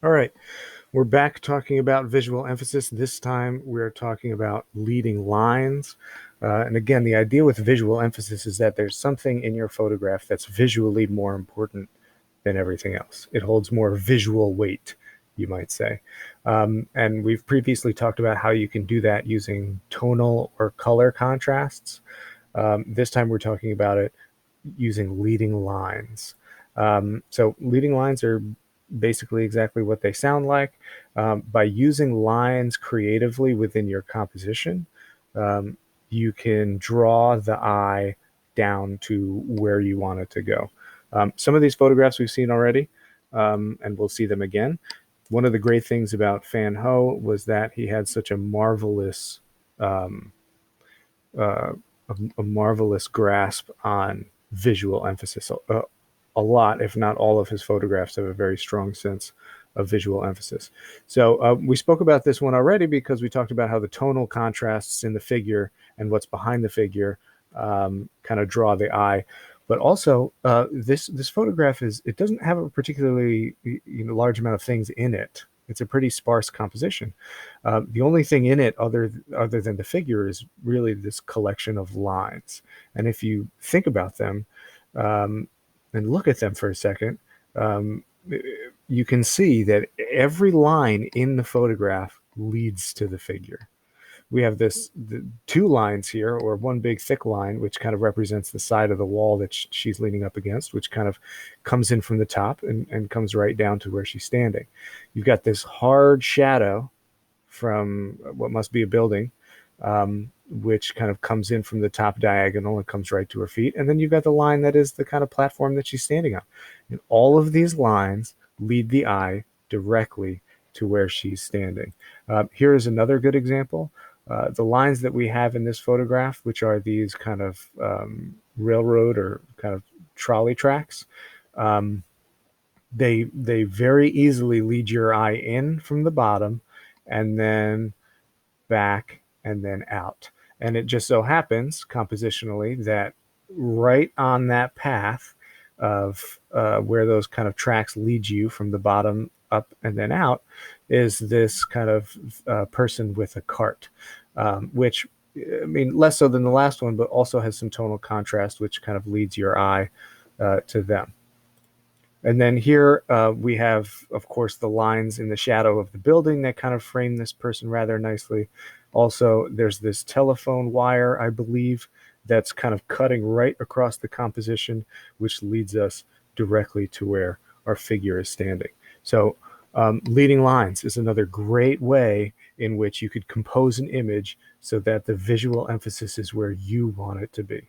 All right, we're back talking about visual emphasis. This time we're talking about leading lines. And again, the idea with visual emphasis is that there's something in your photograph that's visually more important than everything else. It holds more visual weight, you might say. And we've previously talked about how you can do that using tonal or color contrasts. This time we're talking about it using leading lines. So leading lines are basically exactly what they sound like. By using lines creatively within your composition, um, you can draw the eye down to where you want it to go. Some of these photographs we've seen already, and we'll see them again. One of the great things about Fan Ho was that he had such a marvelous, um, uh, a marvelous grasp on visual emphasis. A lot, if not all, of his photographs have a very strong sense of visual emphasis. So we spoke about this one already because we talked about how the tonal contrasts in the figure and what's behind the figure kind of draw the eye. But also, this photograph is it doesn't have a particularly large amount of things in it. It's a pretty sparse composition. The only thing in it, other than the figure, is really this collection of lines. And if you think about them, um, and look at them for a second, um, you can see that every line in the photograph leads to the figure. We have two lines here, or one big thick line, which kind of represents the side of the wall that she's leaning up against, which kind of comes in from the top and comes right down to where she's standing. You've got this hard shadow from what must be a building, which kind of comes in from the top diagonal and comes right to her feet. And then you've got the line that is the kind of platform that she's standing on. And all of these lines lead the eye directly to where she's standing. Here is another good example. The lines that we have in this photograph, which are these kind of railroad or kind of trolley tracks, um, they very easily lead your eye in from the bottom and then back and then out. And it just so happens compositionally that right on that path of where those kind of tracks lead you from the bottom up and then out is this kind of person with a cart, which I mean, less so than the last one, but also has some tonal contrast, which kind of leads your eye to them. And then here we have, of course, the lines in the shadow of the building that kind of frame this person rather nicely. Also, there's this telephone wire, I believe, that's kind of cutting right across the composition, which leads us directly to where our figure is standing. So, leading lines is another great way in which you could compose an image so that the visual emphasis is where you want it to be.